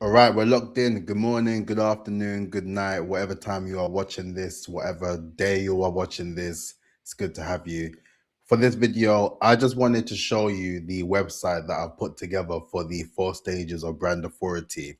All right, we're locked in. Good morning, good afternoon, good night, whatever time you are watching this, whatever day you are watching this. It's good to have you. For this video, I just wanted to show you the website that I've put together for the 4 stages of brand authority.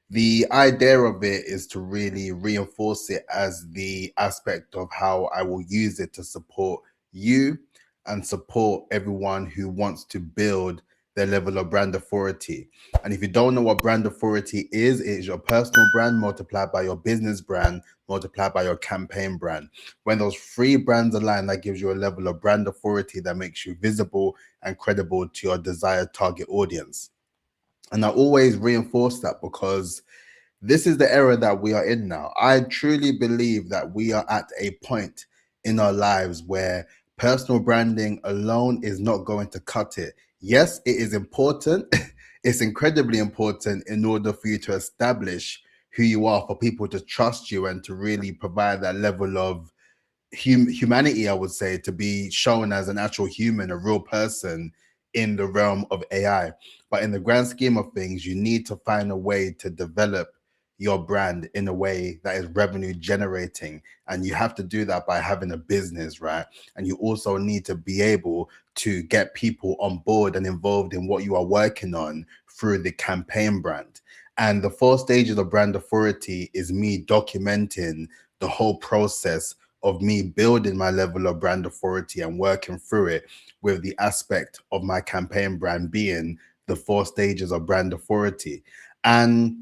The idea of it is to really reinforce it as the aspect of how I will use it to support you and support everyone who wants to build their level of brand authority. And if you don't know what brand authority is, it is your personal brand multiplied by your business brand multiplied by your campaign brand. When those three brands align, that gives you a level of brand authority that makes you visible and credible to your desired target audience. And I always reinforce that because this is the era that we are in now. I truly believe that we are at a point in our lives where personal branding alone is not going to cut it. Yes, it is important. It's incredibly important in order for you to establish who you are, for people to trust you and to really provide that level of humanity, I would say, to be shown as an actual human, a real person in the realm of AI. But in the grand scheme of things, you need to find a way to develop your brand in a way that is revenue generating. And you have to do that by having a business, right? And you also need to be able to get people on board and involved in what you are working on through the campaign brand. And the 4 stages of brand authority is me documenting the whole process of me building my level of brand authority and working through it, with the aspect of my campaign brand being the 4 stages of brand authority. And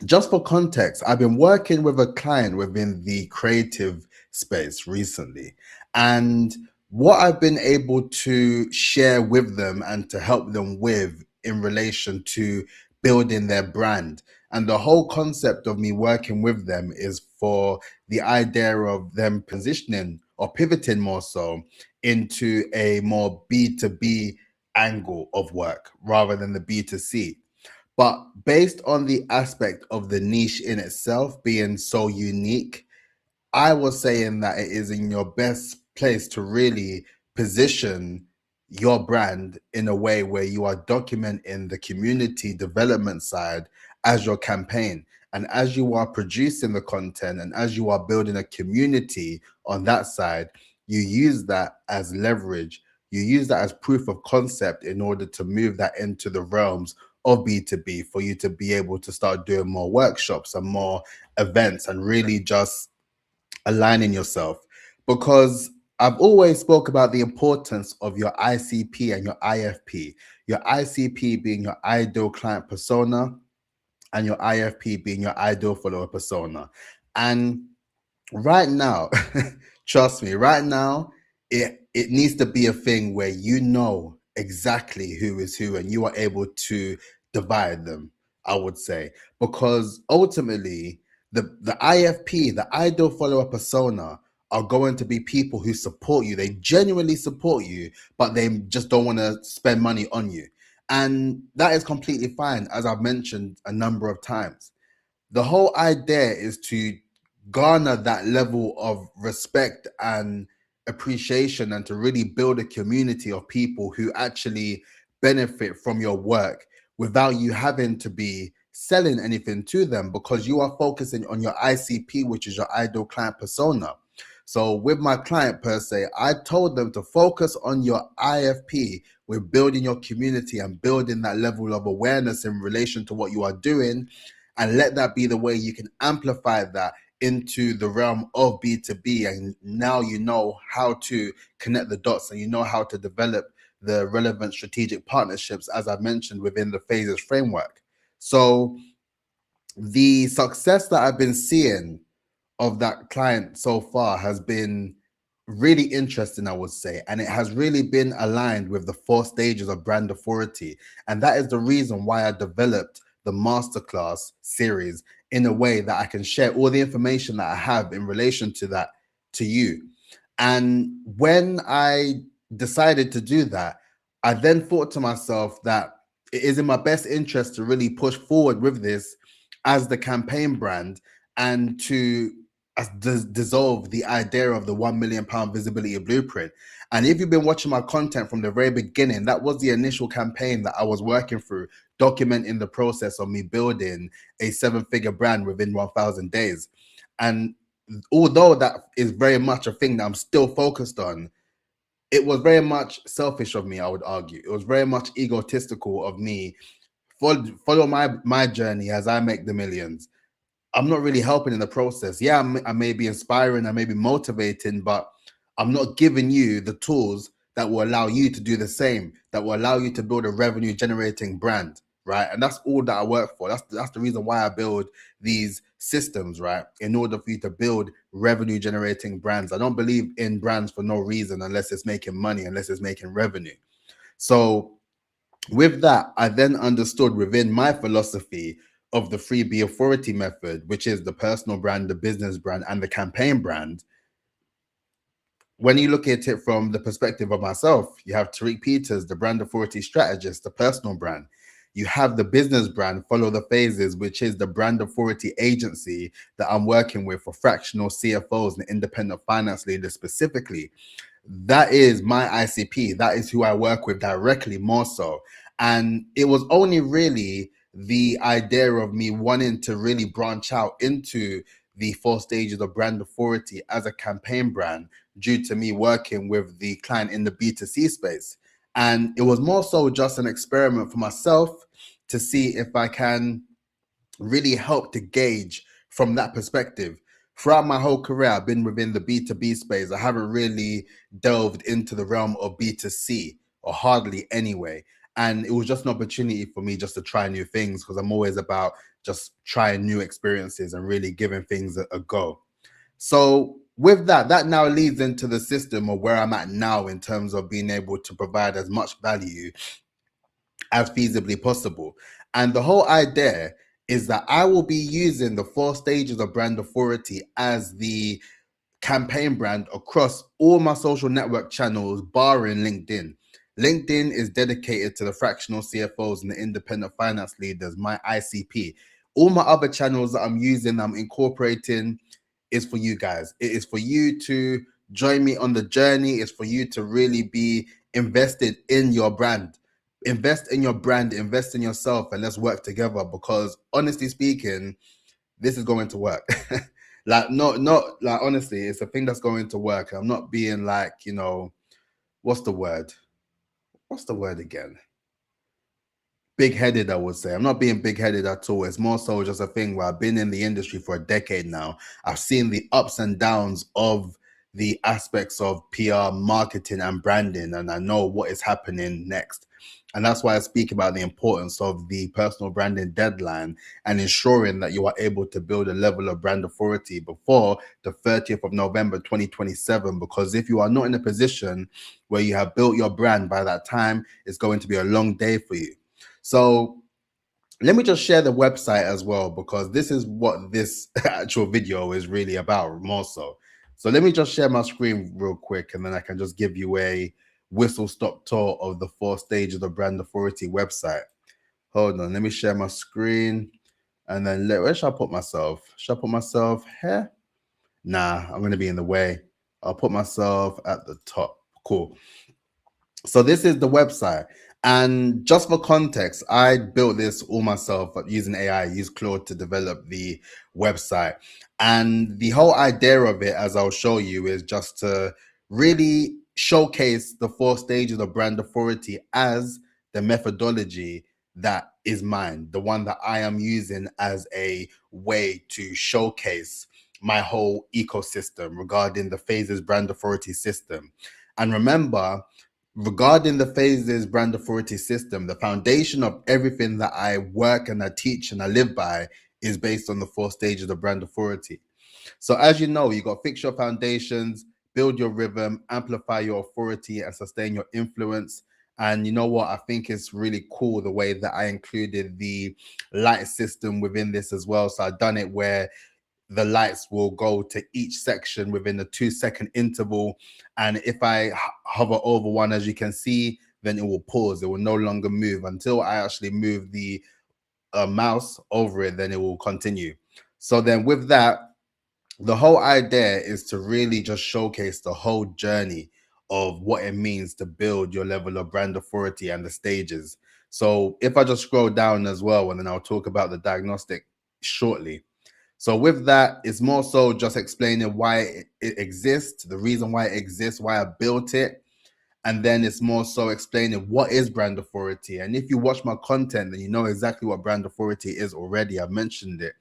just for context, I've been working with a client within the creative space recently. And what I've been able to share with them and to help them with in relation to building their brand. And the whole concept of me working with them is for the idea of them positioning or pivoting more so into a more B2B angle of work rather than the B2C. But based on the aspect of the niche in itself being so unique, I was saying that it is in your best place to really position your brand in a way where you are documenting the community development side as your campaign. And as you are producing the content and as you are building a community on that side, you use that as leverage. You use that as proof of concept in order to move that into the realms of B2B, for you to be able to start doing more workshops and more events and really just aligning yourself. Because I've always spoke about the importance of your ICP and your IFP. Your ICP being your ideal client persona and your IFP being your ideal follower persona. And right now, trust me, right now, it needs to be a thing where you know exactly who is who and you are able to divide them, I would say. Because ultimately, the IFP, the ideal follower persona, are going to be people who support you. They genuinely support you, but they just don't want to spend money on you. And that is completely fine, as I've mentioned a number of times. The whole idea is to garner that level of respect and appreciation and to really build a community of people who actually benefit from your work without you having to be selling anything to them, because you are focusing on your ICP, which is your ideal client persona. So with my client per se, I told them to focus on your IFP with building your community and building that level of awareness in relation to what you are doing, and let that be the way you can amplify that into the realm of B2B. And now you know how to connect the dots and you know how to develop the relevant strategic partnerships, as I mentioned, within the phases framework. So the success that I've been seeing of that client so far has been really interesting, I would say. And it has really been aligned with the 4 stages of brand authority. And that is the reason why I developed the masterclass series in a way that I can share all the information that I have in relation to that to you. And when I decided to do that, I then thought to myself that it is in my best interest to really push forward with this as the campaign brand and to dissolve the idea of the £1 million visibility blueprint. And if you've been watching my content from the very beginning, that was the initial campaign that I was working through, documenting the process of me building a 7-figure brand within 1,000 days. And although that is very much a thing that I'm still focused on, it was very much selfish of me, I would argue. It was very much egotistical of me. Follow my journey as I make the millions. I'm not really helping in the process. Yeah, I may be inspiring, I may be motivating, but I'm not giving you the tools that will allow you to do the same, that will allow you to build a revenue generating brand, right? And that's all that I work for. That's the reason why I build these systems, right? In order for you to build revenue generating brands. I don't believe in brands for no reason unless it's making money, unless it's making revenue. So with that, I then understood within my philosophy of the 3B authority method, which is the personal brand, the business brand, and the campaign brand. When you look at it from the perspective of myself, you have Tariq Peters, the brand authority strategist, the personal brand. You have the business brand, Follow the Phases, which is the brand authority agency that I'm working with for fractional CFOs and independent finance leaders specifically. That is my ICP. That is who I work with directly, more so. And it was only really the idea of me wanting to really branch out into the 4 stages of brand authority as a campaign brand due to me working with the client in the B2C space. And it was more so just an experiment for myself to see if I can really help to gauge from that perspective. Throughout my whole career, I've been within the B2B space. I haven't really delved into the realm of B2C, or hardly anyway. And it was just an opportunity for me just to try new things, because I'm always about just trying new experiences and really giving things a go. So with that, that now leads into the system of where I'm at now in terms of being able to provide as much value as feasibly possible. And the whole idea is that I will be using the 4 stages of brand authority as the campaign brand across all my social network channels, barring LinkedIn. LinkedIn is dedicated to the fractional CFOs and the independent finance leaders, my ICP. All my other channels that I'm using, I'm incorporating, is for you guys. It is for you to join me on the journey. It's for you to really be invested in your brand. Invest in your brand, invest in yourself, and let's work together, because honestly speaking, this is going to work. Like, not like, honestly, it's a thing that's going to work. I'm not being like, what's the word? What's the word again? Big-headed, I would say. I'm not being big-headed at all. It's more so just a thing where I've been in the industry for a decade now. I've seen the ups and downs of the aspects of PR, marketing, and branding, and I know what is happening next. And that's why I speak about the importance of the personal branding deadline and ensuring that you are able to build a level of brand authority before the 30th of November 2027. Because if you are not in a position where you have built your brand by that time, it's going to be a long day for you. So let me just share the website as well, because this is what this actual video is really about, more so. So let me just share my screen real quick, and then I can just give you a whistle stop tour of the 4 stages of brand authority website. Hold on, let me share my screen, and then where should I put myself? Should I put myself here? Nah, I'm going to be in the way. I'll put myself at the top. Cool. So this is the website. And just for context, I built this all myself using AI, used Claude to develop the website. And the whole idea of it, as I'll show you, is just to really showcase the 4 stages of brand authority as the methodology that is mine, the one that I am using as a way to showcase my whole ecosystem regarding the phases brand authority system. And remember, regarding the phases brand authority system, the foundation of everything that I work and I teach and I live by is based on the 4 stages of brand authority. So as you know, you got fix your foundations, build your rhythm, amplify your authority, and sustain your influence. And you know what? I think it's really cool the way that I included the light system within this as well. So I've done it where the lights will go to each section within a 2-second interval. And if I hover over one, as you can see, then it will pause. It will no longer move until I actually move the mouse over it, then it will continue. So then with that, The whole idea is to really just showcase the whole journey of what it means to build your level of brand authority and the stages. So if I just scroll down as well, and then I'll talk about the diagnostic shortly. So with that, it's more so just explaining why it exists, the reason why it exists, why I built it. And then it's more so explaining what is brand authority. And if you watch my content, then you know exactly what brand authority is already. I've mentioned it.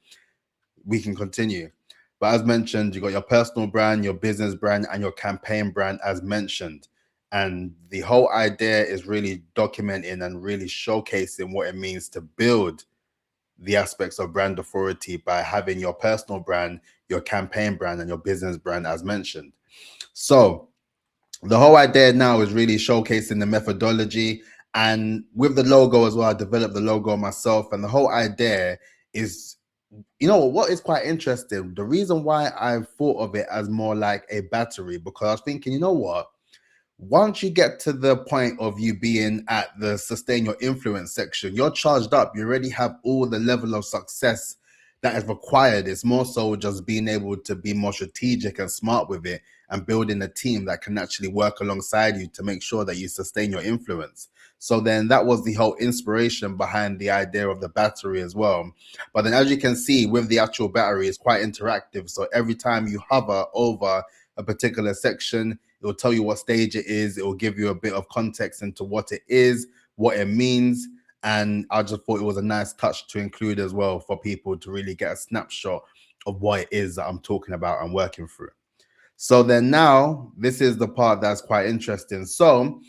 We can continue. But as mentioned, you got your personal brand, your business brand, and your campaign brand, as mentioned. And the whole idea is really documenting and really showcasing what it means to build the aspects of brand authority by having your personal brand, your campaign brand, and your business brand, as mentioned. So the whole idea now is really showcasing the methodology, and with the logo as well. I developed the logo myself, and the whole idea is, you know what is quite interesting, the reason why I thought of it as more like a battery, because I was thinking, you know what, once you get to the point of you being at the sustain your influence section, you're charged up. You already have all the level of success that is required. It's more so just being able to be more strategic and smart with it, and building a team that can actually work alongside you to make sure that you sustain your influence. So then that was the whole inspiration behind the idea of the battery as well. But then, as you can see, with the actual battery, it's quite interactive. So every time you hover over a particular section, it will tell you what stage it is. It will give you a bit of context into what it is, what it means. And I just thought it was a nice touch to include as well, for people to really get a snapshot of what it is that I'm talking about and working through. So then now, this is the part that's quite interesting. So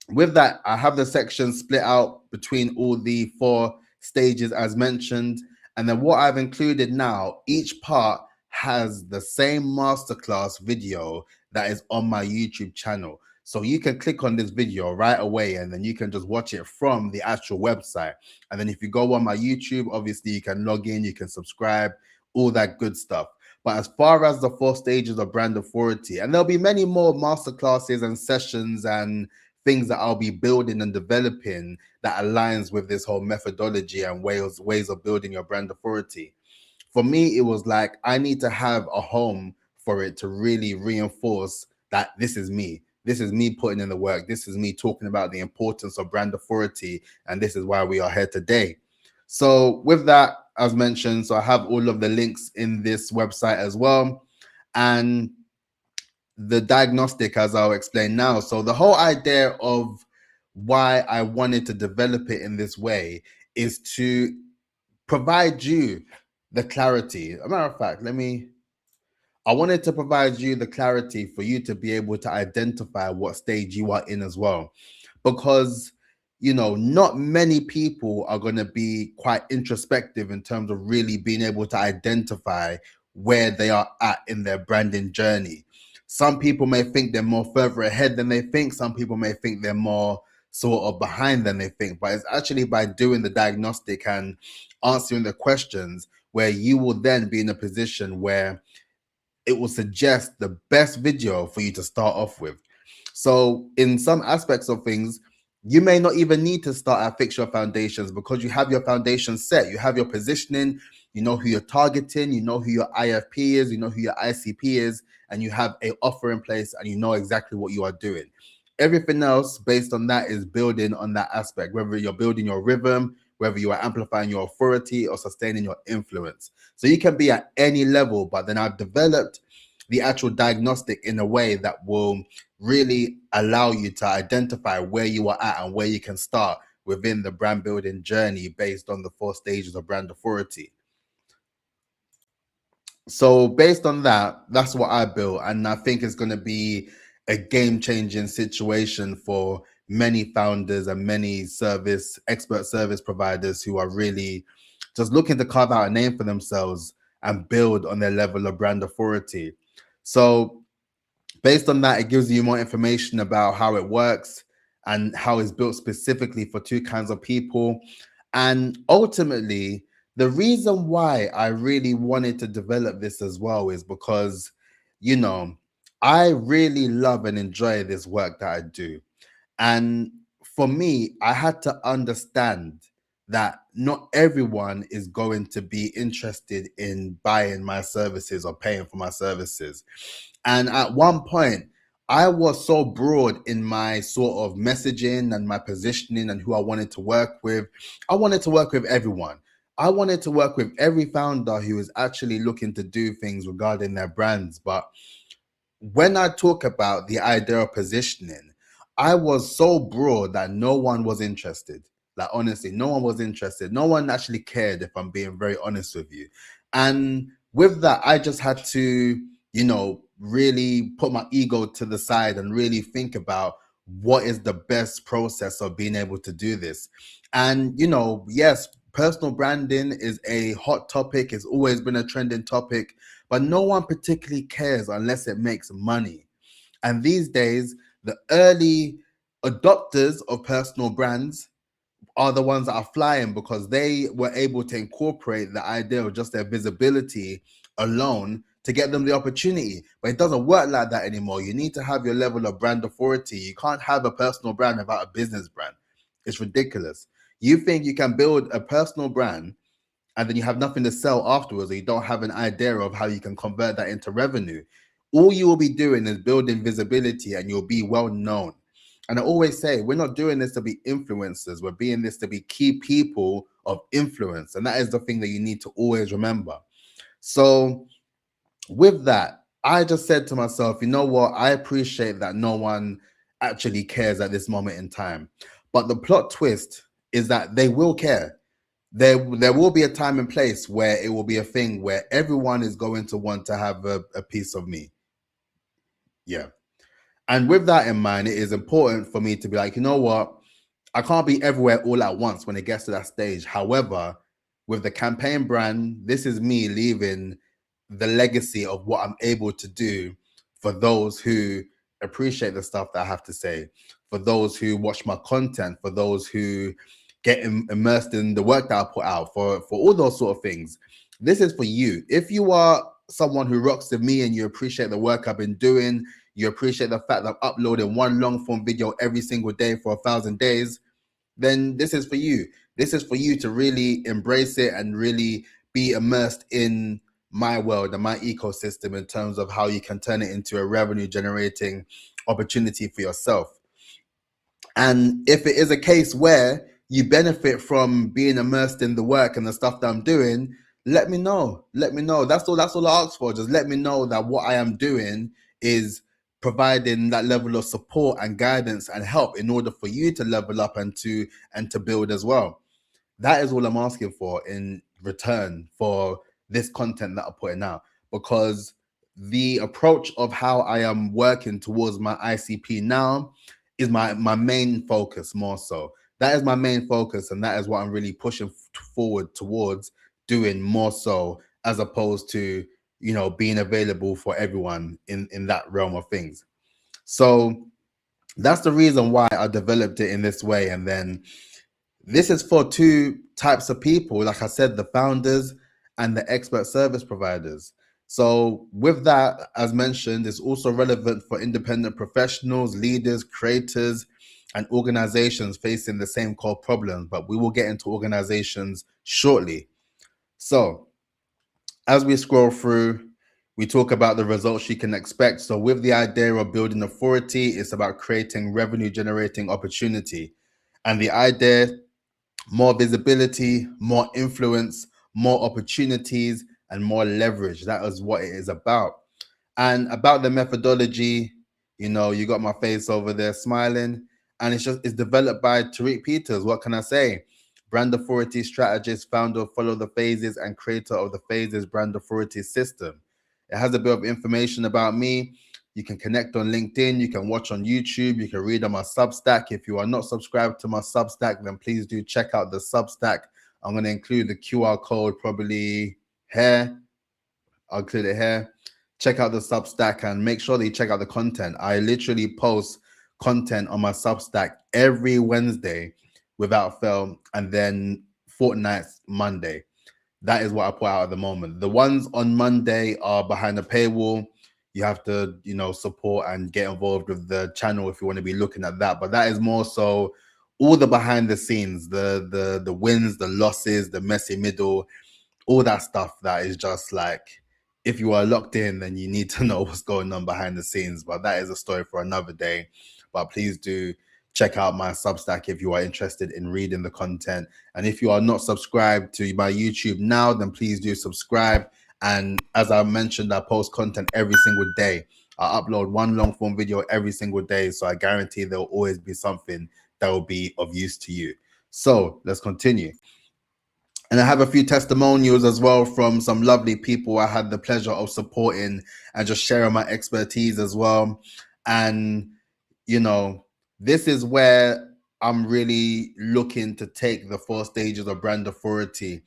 with that, I have the section split out between all the 4 stages as mentioned. And then what I've included now, each part has the same masterclass video that is on my YouTube channel. So you can click on this video right away, and then you can just watch it from the actual website. And then if you go on my YouTube, obviously you can log in, you can subscribe, all that good stuff. But as far as the 4 stages of brand authority, and there'll be many more masterclasses and sessions and things that I'll be building and developing that aligns with this whole methodology and ways of building your brand authority. For me, it was like, I need to have a home for it to really reinforce that this is me. This is me putting in the work. This is me talking about the importance of brand authority. And this is why we are here today. So with that, as mentioned, so I have all of the links in this website as well. And the diagnostic, as I'll explain now. So the whole idea of why I wanted to develop it in this way is to provide you the clarity. As a matter of fact, I wanted to provide you the clarity for you to be able to identify what stage you are in as well. Because, you know, not many people are going to be quite introspective in terms of really being able to identify where they are at in their branding journey. Some people may think they're more further ahead than they think. Some people may think they're more sort of behind than they think. But it's actually by doing the diagnostic and answering the questions where you will then be in a position where it will suggest the best video for you to start off with. So in some aspects of things, you may not even need to start at fix your foundations, because you have your foundation set, you have your positioning, you know who you're targeting, you know who your IFP is, you know who your ICP is, and you have a offer in place, and you know exactly what you are doing. Everything else based on that is building on that aspect, whether you're building your rhythm, whether you are amplifying your authority or sustaining your influence. So you can be at any level, but then I've developed the actual diagnostic in a way that will really allow you to identify where you are at and where you can start within the brand building journey based on the 4 stages of brand authority. So based on that, that's what I built. And I think it's going to be a game-changing situation for many founders and many expert service providers who are really just looking to carve out a name for themselves and build on their level of brand authority. So based on that, it gives you more information about how it works and how it's built specifically for 2 kinds of people. And ultimately, the reason why I really wanted to develop this as well is because, you know, I really love and enjoy this work that I do. And for me, I had to understand that not everyone is going to be interested in buying my services or paying for my services. And at one point, I was so broad in my sort of messaging and my positioning and who I wanted to work with. I wanted to work with everyone. I wanted to work with every founder who is actually looking to do things regarding their brands. But when I talk about the idea of positioning, I was so broad that no one was interested. Like, honestly, no one was interested. No one actually cared, if I'm being very honest with you. And with that, I just had to, really put my ego to the side and really think about what is the best process of being able to do this. And, yes, personal branding is a hot topic. It's always been a trending topic, but no one particularly cares unless it makes money. And these days, the early adopters of personal brands are the ones that are flying because they were able to incorporate the idea of just their visibility alone to get them the opportunity. But it doesn't work like that anymore. You need to have your level of brand authority. You can't have a personal brand without a business brand. It's ridiculous. You think you can build a personal brand and then you have nothing to sell afterwards, or you don't have an idea of how you can convert that into revenue. All you will be doing is building visibility and you'll be well known. And I always say, we're not doing this to be influencers. We're being this to be key people of influence. And that is the thing that you need to always remember. So with that, I just said to myself, you know what? I appreciate that no one actually cares at this moment in time. But the plot twist is that they will care. There will be a time and place where it will be a thing where everyone is going to want to have a piece of me. Yeah. And with that in mind, it is important for me to be like, you know what? I can't be everywhere all at once when it gets to that stage. However, with the campaign brand, this is me leaving the legacy of what I'm able to do for those who appreciate the stuff that I have to say, for those who watch my content, for those who get immersed in the work that I put out, for all those sort of things. This is for you. If you are someone who rocks with me and you appreciate the work I've been doing, you appreciate the fact that I'm uploading one long form video every single day for 1,000 days, then this is for you. This is for you to really embrace it and really be immersed in my world and my ecosystem in terms of how you can turn it into a revenue generating opportunity for yourself. And if it is a case where you benefit from being immersed in the work and the stuff that I'm doing, let me know. Let me know. That's all I ask for. Just let me know that what I am doing is providing that level of support and guidance and help in order for you to level up and to build as well. That is all I'm asking for in return for this content that I'm putting out, because the approach of how I am working towards my ICP now is my main focus more so. That is my main focus, and that is what I'm really pushing forward towards doing more so, as opposed to, being available for everyone in that realm of things. So that's the reason why I developed it in this way. And then this is for two types of people, like I said, the founders and the expert service providers. So with that, as mentioned, it's also relevant for independent professionals, leaders, creators, and organizations facing the same core problems, but we will get into organizations shortly. So as we scroll through, we talk about the results you can expect. So with the idea of building authority, it's about creating revenue generating opportunity. And the idea, more visibility, more influence, more opportunities, and more leverage. That is what it is about. And about the methodology, you got my face over there smiling, and it's developed by Tariq Peters. What can I say? Brand authority strategist, founder of Follow the Phases, and creator of the Phases brand authority system. It has a bit of information about me. You can connect on LinkedIn. You can watch on YouTube. You can read on my Substack. If you are not subscribed to my Substack, then please do check out the Substack. I'm going to include the QR code probably here. I'll include it here. Check out the Substack and make sure that you check out the content. I literally post content on my Substack every Wednesday without fail, and then fortnights Monday. That is what I put out at the moment. The ones on Monday are behind the paywall. You have to, support and get involved with the channel if you want to be looking at that. But that is more so all the behind the scenes, the wins, the losses, the messy middle, all that stuff that is just like, if you are locked in, then you need to know what's going on behind the scenes. But that is a story for another day. But please do check out my Substack if you are interested in reading the content. And if you are not subscribed to my YouTube now, then please do subscribe. And as I mentioned, I post content every single day. I upload one long form video every single day. So I guarantee there will always be something that will be of use to you. So let's continue. And I have a few testimonials as well from some lovely people I had the pleasure of supporting and just sharing my expertise as well. And, you know, this is where I'm really looking to take the 4 stages of brand authority.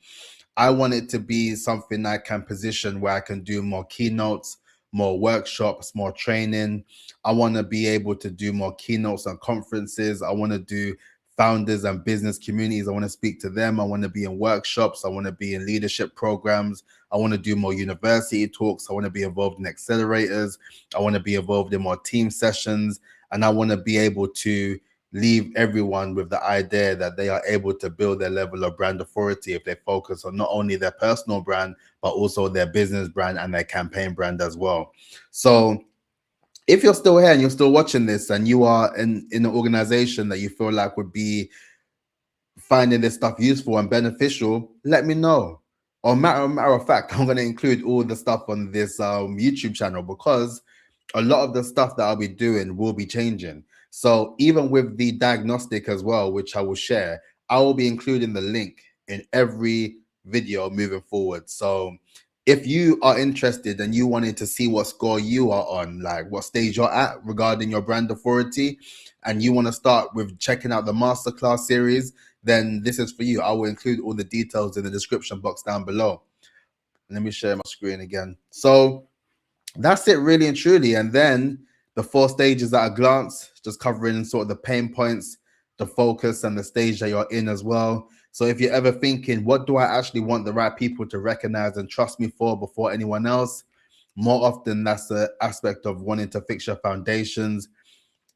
I want it to be something I can position where I can do more keynotes, more workshops, more training. I want to be able to do more keynotes and conferences. I want to do founders and business communities. I want to speak to them. I want to be in workshops. I want to be in leadership programs. I want to do more university talks. I want to be involved in accelerators. I want to be involved in more team sessions. And I want to be able to leave everyone with the idea that they are able to build their level of brand authority if they focus on not only their personal brand, but also their business brand and their campaign brand as well. So if you're still here and you're still watching this and you are in an organization that you feel like would be finding this stuff useful and beneficial, let me know. Or matter of fact, I'm going to include all the stuff on this YouTube channel, because a lot of the stuff that I'll be doing will be changing. So even with the diagnostic as well, which I will share, I will be including the link in every video moving forward. So if you are interested and you wanted to see what score you are on, like what stage you're at regarding your brand authority, and you want to start with checking out the masterclass series, then this is for you. I will include all the details in the description box down below. Let me share my screen again. So that's it, really and truly. And then the 4 stages at a glance, just covering sort of the pain points, the focus, and the stage that you're in as well. So if you're ever thinking, what do I actually want the right people to recognize and trust me for before anyone else? More often, that's the aspect of wanting to fix your foundations.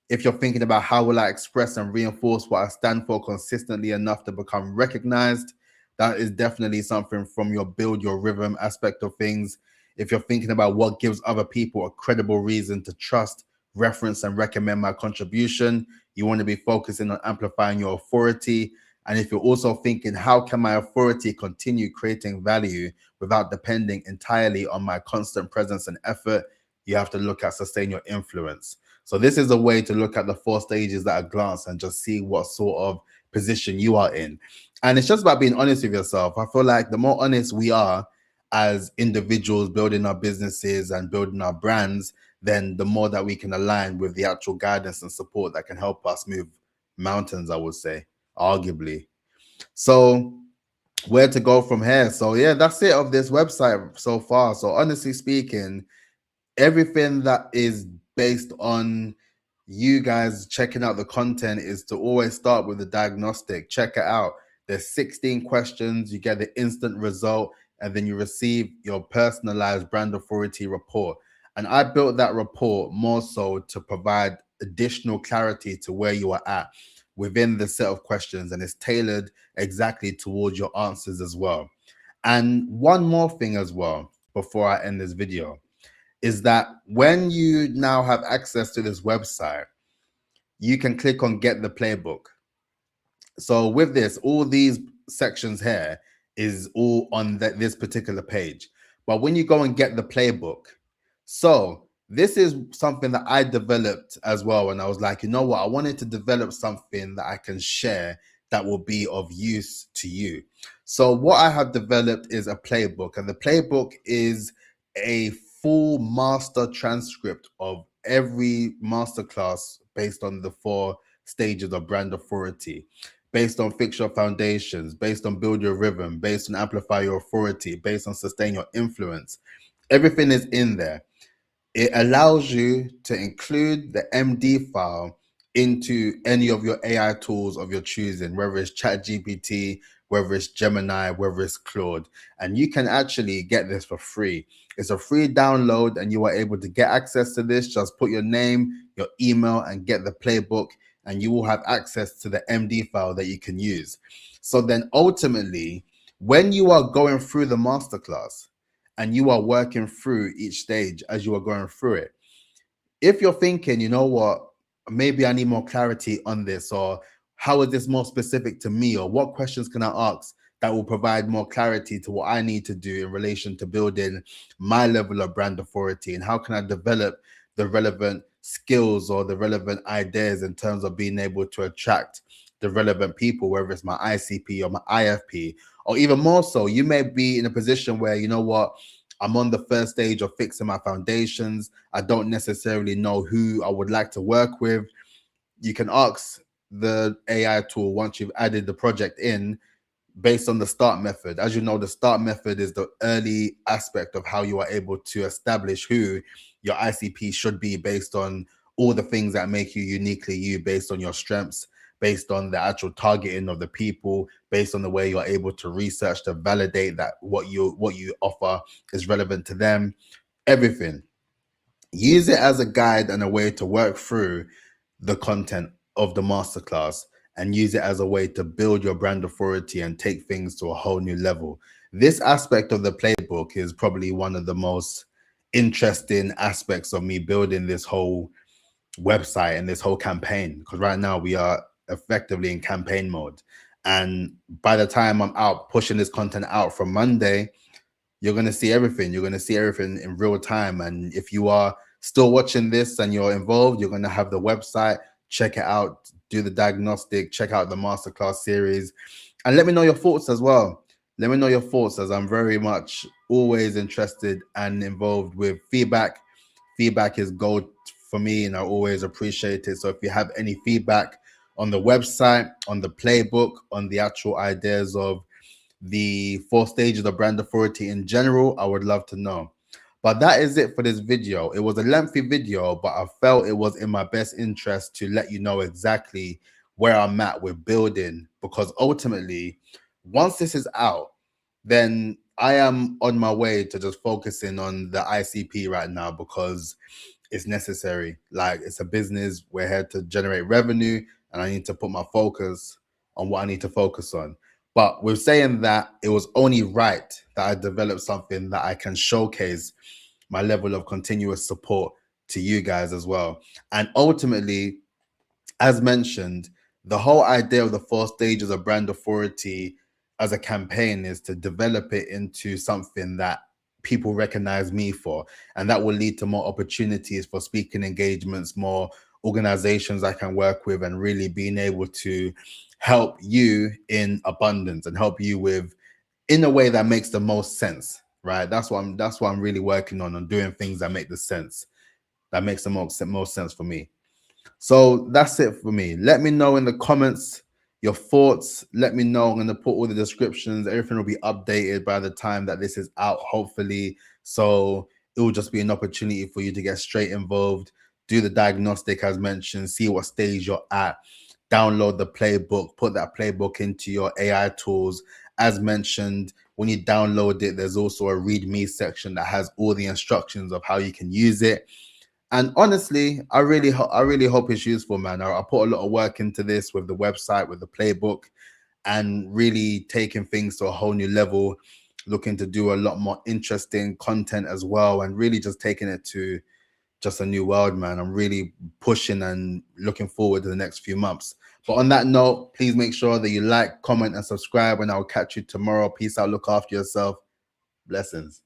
If you're thinking about how will I express and reinforce what I stand for consistently enough to become recognized, that is definitely something from your build your rhythm aspect of things. If you're thinking about what gives other people a credible reason to trust, reference, and recommend my contribution, you want to be focusing on amplifying your authority. And if you're also thinking, how can my authority continue creating value without depending entirely on my constant presence and effort, you have to look at sustain your influence. So this is a way to look at the 4 stages at a glance and just see what sort of position you are in. And it's just about being honest with yourself. I feel like the more honest we are as individuals building our businesses and building our brands, then the more that we can align with the actual guidance and support that can help us move mountains, I would say, arguably. So where to go from here? So yeah, that's it of this website so far. So honestly speaking, everything that is based on you guys checking out the content is to always start with the diagnostic. Check it out. There's 16 questions. You get the instant result, and then you receive your personalized brand authority report. And I built that report more so to provide additional clarity to where you are at within the set of questions, and it's tailored exactly towards your answers as well. And one more thing as well before I end this video is that when you now have access to this website, you can click on get the playbook. So with this, all these sections here is all on this particular page. But when you go and get the playbook, so this is something that I developed as well. And I was like, you know what? I wanted to develop something that I can share that will be of use to you. So what I have developed is a playbook, and the playbook is a full master transcript of every masterclass based on the 4 stages of brand authority, based on fix your foundations, based on build your rhythm, based on amplify your authority, based on sustain your influence. Everything is in there. It allows you to include the MD file into any of your AI tools of your choosing, whether it's ChatGPT, whether it's Gemini, whether it's Claude, and you can actually get this for free. It's a free download, and you are able to get access to this. Just put your name, your email, and get the playbook. and you will have access to the MD file that you can use. So then ultimately, when you are going through the masterclass and you are working through each stage as you are going through it, if you're thinking, you know what, maybe I need more clarity on this, or how is this more specific to me, or what questions can I ask that will provide more clarity to what I need to do in relation to building my level of brand authority, and how can I develop the relevant skills or the relevant ideas in terms of being able to attract the relevant people, whether it's my ICP or my IFP, or even more so, you may be in a position where, you know what, I'm on the first stage of fixing my foundations. I don't necessarily know who I would like to work with. You can ask the AI tool once you've added the project in, based on the start method. As you know, the start method is the early aspect of how you are able to establish who your ICP should be, based on all the things that make you uniquely you, based on your strengths, based on the actual targeting of the people, based on the way you're able to research to validate that what you offer is relevant to them. Everything. Use it as a guide and a way to work through the content of the masterclass, and use it as a way to build your brand authority and take things to a whole new level. This aspect of the playbook is probably one of the most interesting aspects of me building this whole website and this whole campaign, because right now we are effectively in campaign mode. And by the time I'm out pushing this content out from Monday, you're going to see everything. You're going to see everything in real time. And if you are still watching this and you're involved, you're going to have the website. Check it out. Do the diagnostic. Check out the masterclass series. And let me know your thoughts as well. Let me know your thoughts, as I'm very much always interested and involved with feedback. Feedback is gold for me, and I always appreciate it. So if you have any feedback on the website, on the playbook, on the actual ideas of the 4 stages of brand authority in general, I would love to know. But that is it for this video. It was a lengthy video, but I felt it was in my best interest to let you know exactly where I'm at with building, because ultimately, once this is out, then I am on my way to just focusing on the ICP right now, because it's necessary. Like, it's a business. We're here to generate revenue, and I need to put my focus on what I need to focus on. But with saying that, it was only right that I developed something that I can showcase my level of continuous support to you guys as well. And ultimately, as mentioned, the whole idea of the 4 stages of brand authority as a campaign is to develop it into something that people recognize me for, and that will lead to more opportunities for speaking engagements, more organizations I can work with, and really being able to help you in abundance and help you with, in a way that makes the most sense, right? That's what I'm really working on doing things that make the sense, that makes the most sense for me. So that's it for me. Let me know in the comments your thoughts. Let me know. I'm going to put all the descriptions. Everything will be updated by the time that this is out, hopefully. So it will just be an opportunity for you to get straight involved, do the diagnostic as mentioned, see what stage you're at, download the playbook, put that playbook into your AI tools. As mentioned, when you download it, there's also a README section that has all the instructions of how you can use it. And honestly, I really hope it's useful, man. I put a lot of work into this with the website, with the playbook, and really taking things to a whole new level, looking to do a lot more interesting content as well, and really just taking it to just a new world, man. I'm really pushing and looking forward to the next few months. But on that note, please make sure that you like, comment, and subscribe, and I'll catch you tomorrow. Peace out. Look after yourself. Blessings.